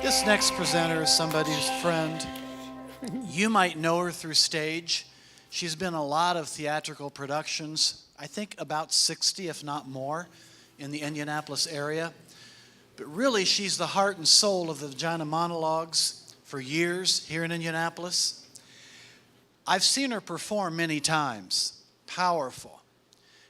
This next presenter is somebody's friend. You might know her through stage. She's been in a lot of theatrical productions, I think about 60, if not more, in the Indianapolis area. But really, she's the heart and soul of the Vagina Monologues for years here in Indianapolis. I've seen her perform many times. Powerful.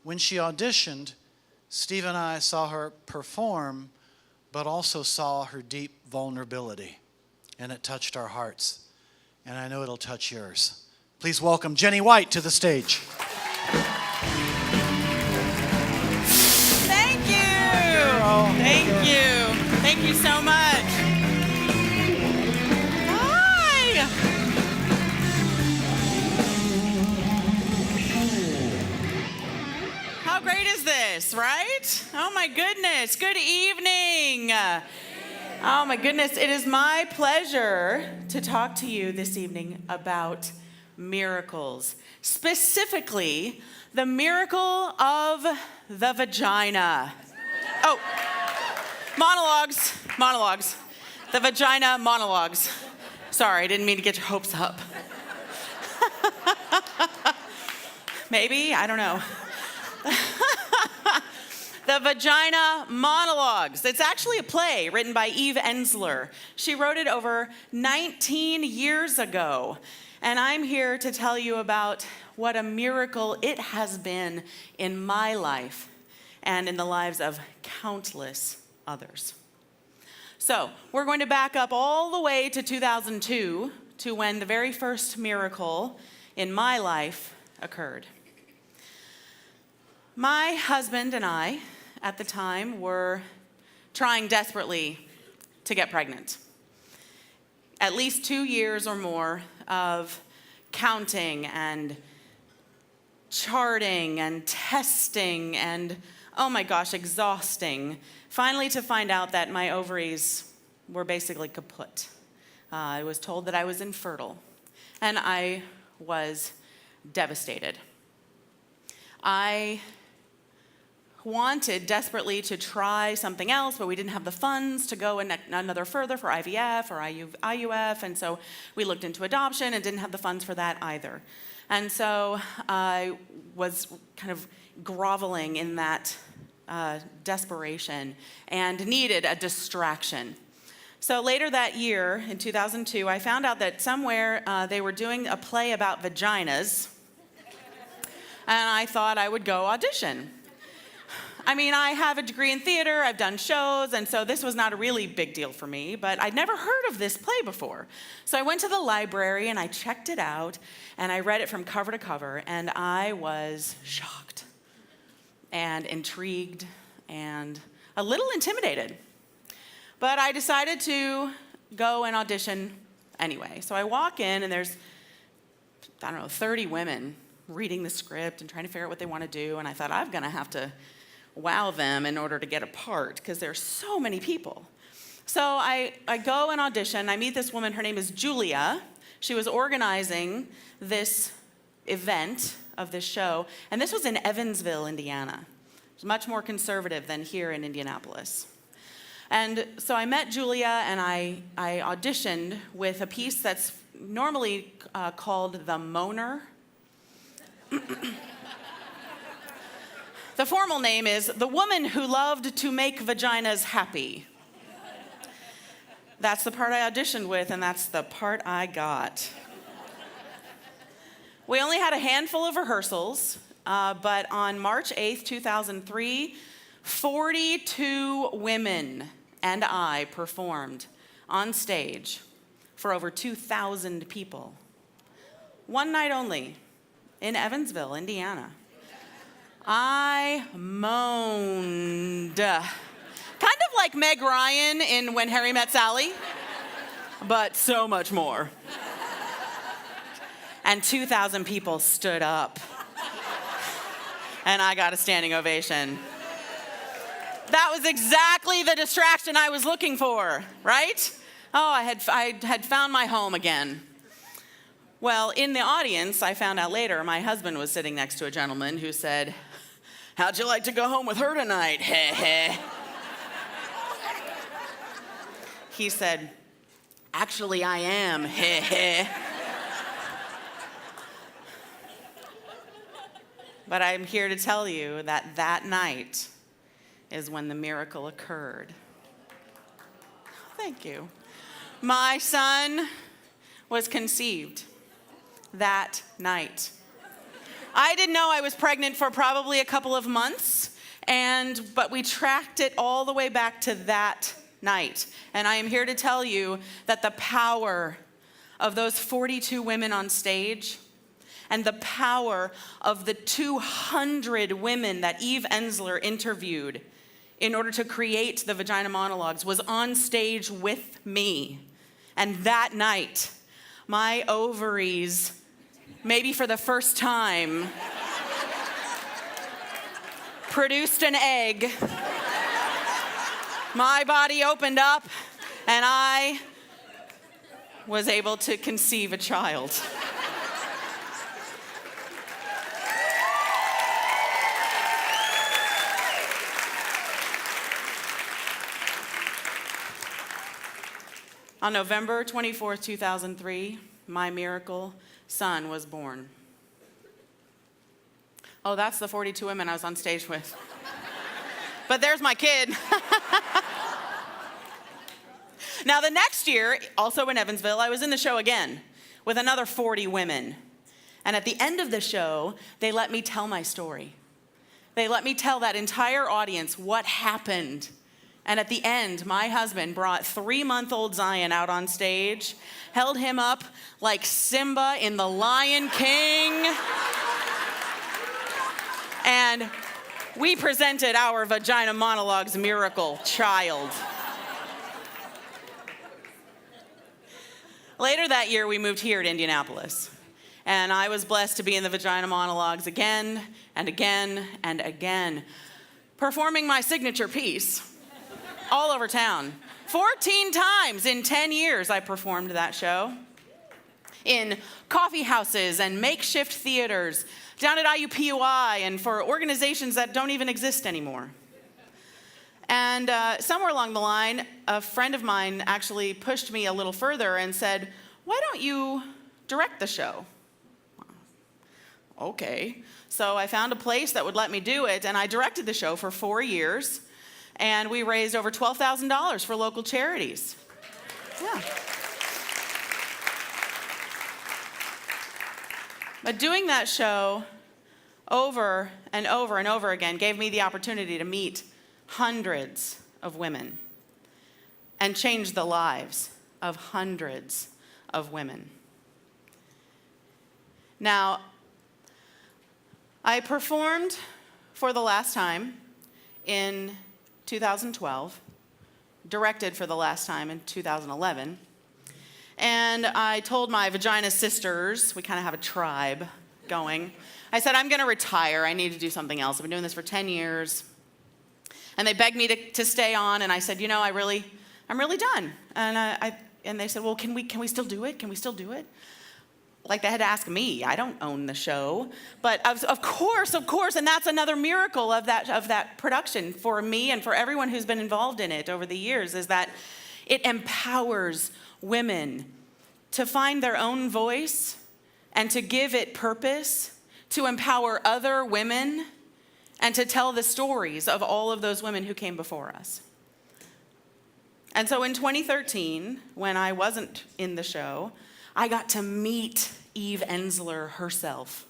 When she auditioned, Steve and I saw her perform, but also saw her deep vulnerability, and it touched our hearts, and I know it'll touch yours. Please welcome Jenni White to the stage. Thank you. Thank you. Thank you so much. Hi. How great is this, right? Oh my goodness. Good evening. Oh my goodness. It is my pleasure to talk to you this evening about miracles, specifically the miracle of the vagina. Oh, monologues, the vagina monologues. Sorry, I didn't mean to get your hopes up. Maybe, I don't know. The Vagina Monologues. It's actually a play written by Eve Ensler. She wrote it over 19 years ago. And I'm here to tell you about what a miracle it has been in my life and in the lives of countless others. So we're going to back up all the way to 2002 to when the very first miracle in my life occurred. My husband and I, at the time, were trying desperately to get pregnant. At least 2 years or more of counting and charting and testing and, oh my gosh, exhausting. Finally to find out that my ovaries were basically kaput. I was told that I was infertile, and I was devastated. I wanted desperately to try something else, but we didn't have the funds to go another further for IVF or IUF, and so we looked into adoption and didn't have the funds for that either. And so I was kind of groveling in that desperation and needed a distraction. So later that year, in 2002, I found out that somewhere they were doing a play about vaginas, and I thought I would go audition. I mean, I have a degree in theater, I've done shows, and so this was not a really big deal for me, but I'd never heard of this play before. So I went to the library and I checked it out, and I read it from cover to cover, and I was shocked and intrigued and a little intimidated. But I decided to go and audition anyway. So I walk in, and there's, 30 women reading the script and trying to figure out what they want to do, and I thought, I'm going to have to wow them in order to get a part because there's so many people. So I go and audition. I meet this woman. Her name is Julia. She was organizing this event of this show, and this was in Evansville, Indiana. It's much more conservative than here in Indianapolis. And so I met Julia, and I auditioned with a piece that's normally called The Moaner. The formal name is The Woman Who Loved to Make Vaginas Happy. That's the part I auditioned with, and that's the part I got. We only had a handful of rehearsals, but on March 8th, 2003, 42 women and I performed on stage for over 2,000 people. One night only in Evansville, Indiana. I moaned. Kind of like Meg Ryan in When Harry Met Sally, but so much more. And 2,000 people stood up. And I got a standing ovation. That was exactly the distraction I was looking for, right? Oh, I had found my home again. Well, in the audience, I found out later, my husband was sitting next to a gentleman who said, "How'd you like to go home with her tonight? Heh heh." He said, "Actually, I am." Heh heh. But I'm here to tell you that that night is when the miracle occurred. Thank you. My son was conceived that night. I didn't know I was pregnant for probably a couple of months, but we tracked it all the way back to that night. And I am here to tell you that the power of those 42 women on stage and the power of the 200 women that Eve Ensler interviewed in order to create the Vagina Monologues was on stage with me. And that night, my ovaries, maybe for the first time, produced an egg. My body opened up, and I was able to conceive a child. On November 24th, 2003, my miracle son was born. Oh, that's the 42 women I was on stage with. But there's my kid. Now, the next year, also in Evansville, I was in the show again with another 40 women. And at the end of the show, they let me tell my story. They let me tell that entire audience what happened. And at the end, my husband brought 3-month-old Zion out on stage, held him up like Simba in The Lion King, and we presented our Vagina Monologues miracle child. Later that year, we moved here to Indianapolis, and I was blessed to be in the Vagina Monologues again and again and again, performing my signature piece all over town. 14 times in 10 years I performed that show. In coffee houses and makeshift theaters, down at IUPUI, and for organizations that don't even exist anymore. And somewhere along the line, a friend of mine actually pushed me a little further and said, "Why don't you direct the show?" Okay. So I found a place that would let me do it, and I directed the show for 4 years. And we raised over $12,000 for local charities. Yeah. But doing that show over and over and over again gave me the opportunity to meet hundreds of women and change the lives of hundreds of women. Now, I performed for the last time in 2012, directed for the last time in 2011, and I told my vagina sisters, we kind of have a tribe going, I said, I'm going to retire. I need to do something else. I've been doing this for 10 years. And they begged me to stay on, and I said, I'm really done. And they said, well, can we still do it? Can we still do it? Like they had to ask me. I don't own the show. But of course, and that's another miracle of that production for me and for everyone who's been involved in it over the years, is that it empowers women to find their own voice and to give it purpose, to empower other women, and to tell the stories of all of those women who came before us. And so in 2013, when I wasn't in the show, I got to meet Eve Ensler herself.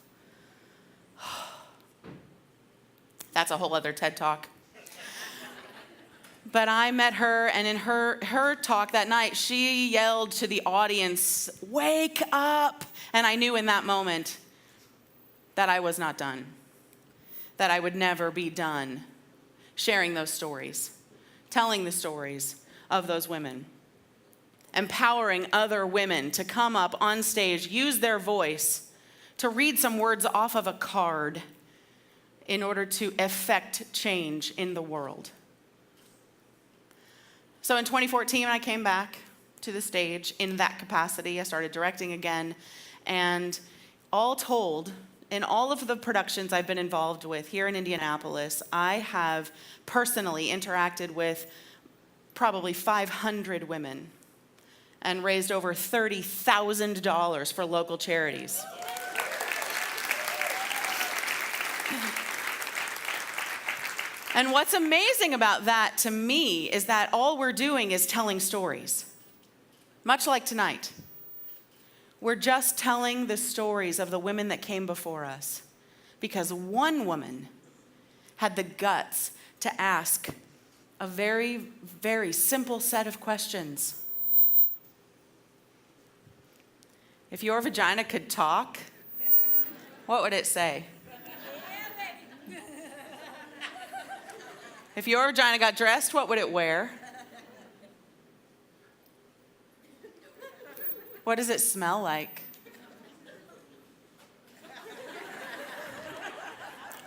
That's a whole other TED Talk. But I met her, and in her talk that night, she yelled to the audience, "Wake up!" And I knew in that moment that I was not done, that I would never be done sharing those stories, telling the stories of those women, empowering other women to come up on stage, use their voice to read some words off of a card in order to effect change in the world. So in 2014, I came back to the stage in that capacity. I started directing again, and all told, in all of the productions I've been involved with here in Indianapolis, I have personally interacted with probably 500 women and raised over $30,000 for local charities. And what's amazing about that to me is that all we're doing is telling stories, much like tonight. We're just telling the stories of the women that came before us because one woman had the guts to ask a very, very simple set of questions. If your vagina could talk, what would it say? If your vagina got dressed, what would it wear? What does it smell like?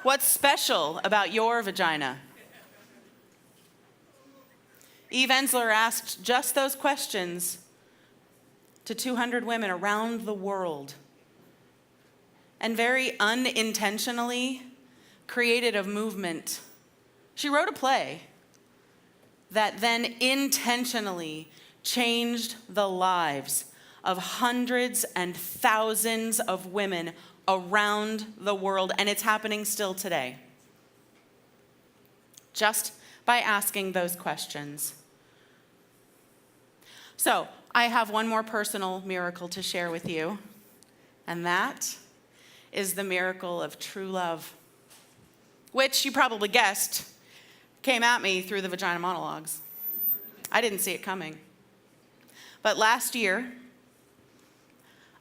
What's special about your vagina? Eve Ensler asked just those questions to 200 women around the world and very unintentionally created a movement. She wrote a play that then intentionally changed the lives of hundreds and thousands of women around the world, and it's happening still today. Just by asking those questions. So, I have one more personal miracle to share with you, and that is the miracle of true love, which you probably guessed came at me through the Vagina Monologues. I didn't see it coming. But last year,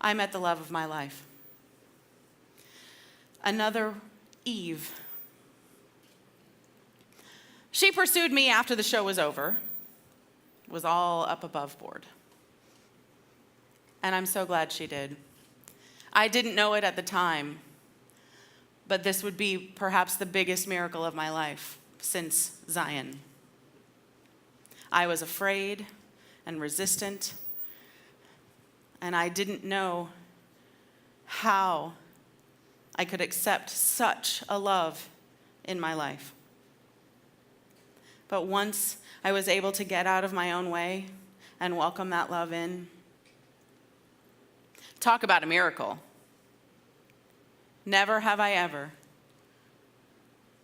I met the love of my life. Another Eve. She pursued me after the show was over, was all up above board. And I'm so glad she did. I didn't know it at the time, but this would be perhaps the biggest miracle of my life since Zion. I was afraid and resistant, and I didn't know how I could accept such a love in my life. But once I was able to get out of my own way and welcome that love in, talk about a miracle. Never have I ever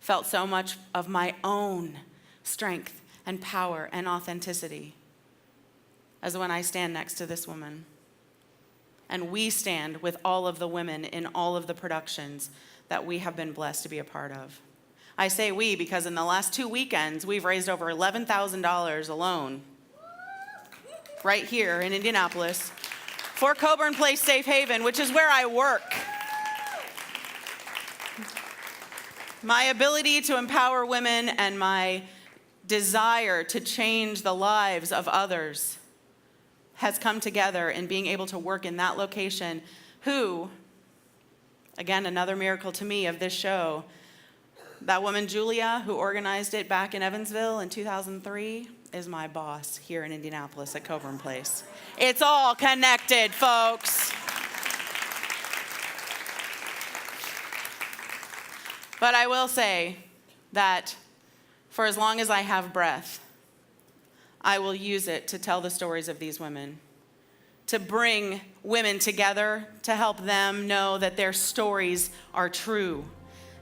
felt so much of my own strength and power and authenticity as when I stand next to this woman. And we stand with all of the women in all of the productions that we have been blessed to be a part of. I say we because in the last 2 weekends, we've raised over $11,000 alone, right here in Indianapolis, for Coburn Place Safe Haven, which is where I work. My ability to empower women and my desire to change the lives of others has come together in being able to work in that location. Who, again, another miracle to me of this show, that woman Julia, who organized it back in Evansville in 2003, is my boss here in Indianapolis at Coburn Place. It's all connected, folks. But I will say that for as long as I have breath, I will use it to tell the stories of these women, to bring women together, to help them know that their stories are true,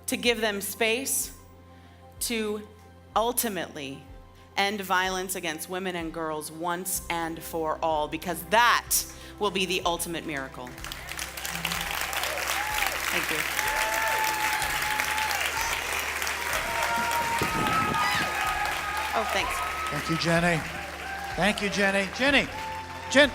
to give them space to ultimately end violence against women and girls once and for all, because that will be the ultimate miracle. Thank you. Oh, thanks. Thank you, Jenni. Thank you, Jenni. Jenni,